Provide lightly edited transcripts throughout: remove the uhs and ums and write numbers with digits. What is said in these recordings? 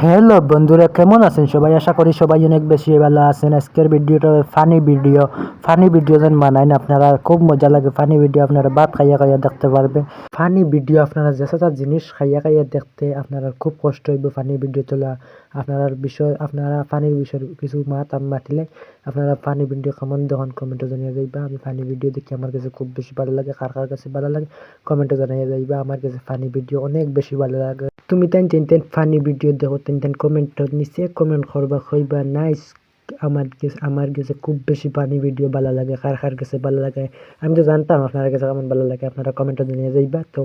Hello বন্ধুরা, কেমন আছেন সবাই? আশা করি সবাই অনেক বেশি ভালো আছেন। আজকের ভিডিওটা ফানি ভিডিও যেন বানাইন আপনারা, খুব মজা লাগে। ফানি ভিডিও আপনারা ভাত খাইয়া খাইয়া দেখতে পারবেন। ফানি ভিডিও আপনারা যেসব জিনিস খাইয়া খাইয়া দেখতে আপনারা খুব কষ্ট হইব। ফানি ভিডিও তোলা আপনারা ফানির বিষয় কিছু মাতিলে আপনারা ফানি ভিডিও কেমন দেখুন কমেন্টে জানিয়ে যাইবা। আমি ফানি ভিডিও দেখি, আমার কাছে খুব বেশি ভালো লাগে। কার কার কাছে ভালো লাগে কমেন্টে জানিয়ে যাইবা। আমার কাছে ফানি ভিডিও অনেক বেশি ভালো লাগে। তুমি তেন ফানি ভিডিও দেখো, তেন কমেন্টের নিচে কমেন্ট করবা, কইবা নাইস। আমার কাছে খুব বেশি ফানি ভিডিও ভালো লাগে। কার কার কাছে ভালো লাগে আমি তো জানতাম আপনার কাছে কেমন ভালো লাগে। আপনারা কমেন্টে জানিয়ে যাইবা। তো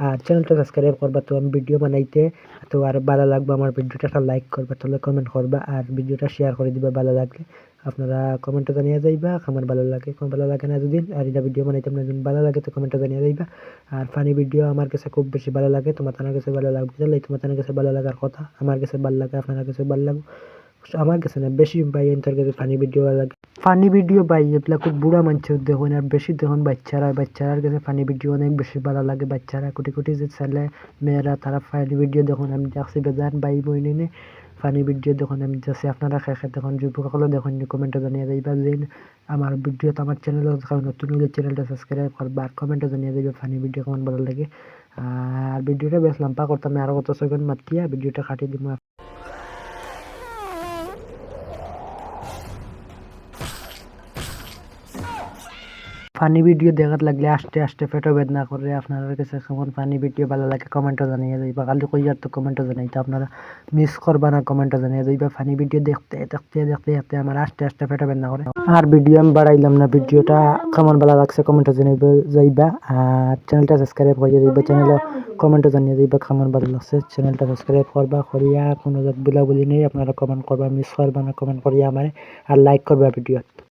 আর চ্যানেলটা সাবস্ক্রাইব করবা। তো আমি ভিডিও বানাইতে তো আর ভালো লাগবে আমার ভিডিওটা, একটা লাইক করবা, তাহলে কমেন্ট করবা আর ভিডিওটা শেয়ার করে দিবা ভালো লাগলে। আপনারা কমেন্টে জানিয়ে যাইবা আমার ভালো লাগে, কোন ভালো লাগে না যদি। আর এটা ভিডিও বানাইতে আপনার যদি ভালো লাগে তো কমেন্টে জানিয়ে যাইবা। আর ফানি ভিডিও আমার কাছে খুব বেশি ভালো লাগে। তোমার কাছে ভালো লাগবে, তাহলে তোমার কাছে ভালো লাগার কথা। আমার কাছে ভালো লাগে, আপনার কাছে ভালো লাগবে। আমার কাছে না বেশি ভাই এনতার কাছে ফানি ভিডিও ভালো লাগে। ফানি ভিডিও ভাই এগুলা খুব বুড়া মানুষের দেখুন, আর বেশি দেখুন বাচ্চারার কাছে ফানি ভিডিও অনেক বেশি ভালো লাগে। বাচ্চারা কোটি কোটি যে ছেলে মেয়েরা তারা ফানি ভিডিও দেখুন। আমি দেখছি বেজান ভাই বই নিয়ে ফানি ভিডিও দেখুন। আমি দেখছি আপনারা খেয়ে দেখুন, যুবকসকলে দেখুন, কমেন্টে জানিয়ে যাইবা যে আমার ভিডিওতে আমার চ্যানেল নতুন হলে চ্যানেলটা সাবস্ক্রাইব করবা আর কমেন্টে জানিয়ে যাইবা ফানি ভিডিও কেমন ভালো লাগে। আর ভিডিওটা বেশ লম্বা করতাম, আরো কত সেকেন্ড মাতিয়া ভিডিওটা কাটিয়ে দিব। ফানি ভিডিও দেখার লাগলে আস্তে আস্তে পেটও বেদনা করে। আপনার কাছে কেমন ফানি ভিডিও ভালো লাগে কমেন্টে জানিয়ে যাইবা। খালি কইয়ার তো কমেন্টে জানাইতে আপনারা মিস করবা না, কমেন্টে জানিয়ে যাইবা। ফানি ভিডিও দেখতে দেখতে দেখতে দেখতে আমার আস্তে আস্তে পেটও বেদনা করে। আর ভিডিও আমি বাড়াইলাম না, ভিডিওটা কেমন ভালো লাগছে কমেন্টে জানিয়ে যাইবা। আর চ্যানেলটা সাবস্ক্রাইব করে যাইবা, চ্যানেলে কমেন্টে জানিয়ে যাইবা কেমন ভালো লাগছে। চ্যানেলটা সাবস্ক্রাইব করবা করিয়া কোনো বলা বলি নেই, আপনারা কমেন্ট করবা, মিস করবা না কমেন্ট করিয়া আমার। আর লাইক করবা ভিডিও।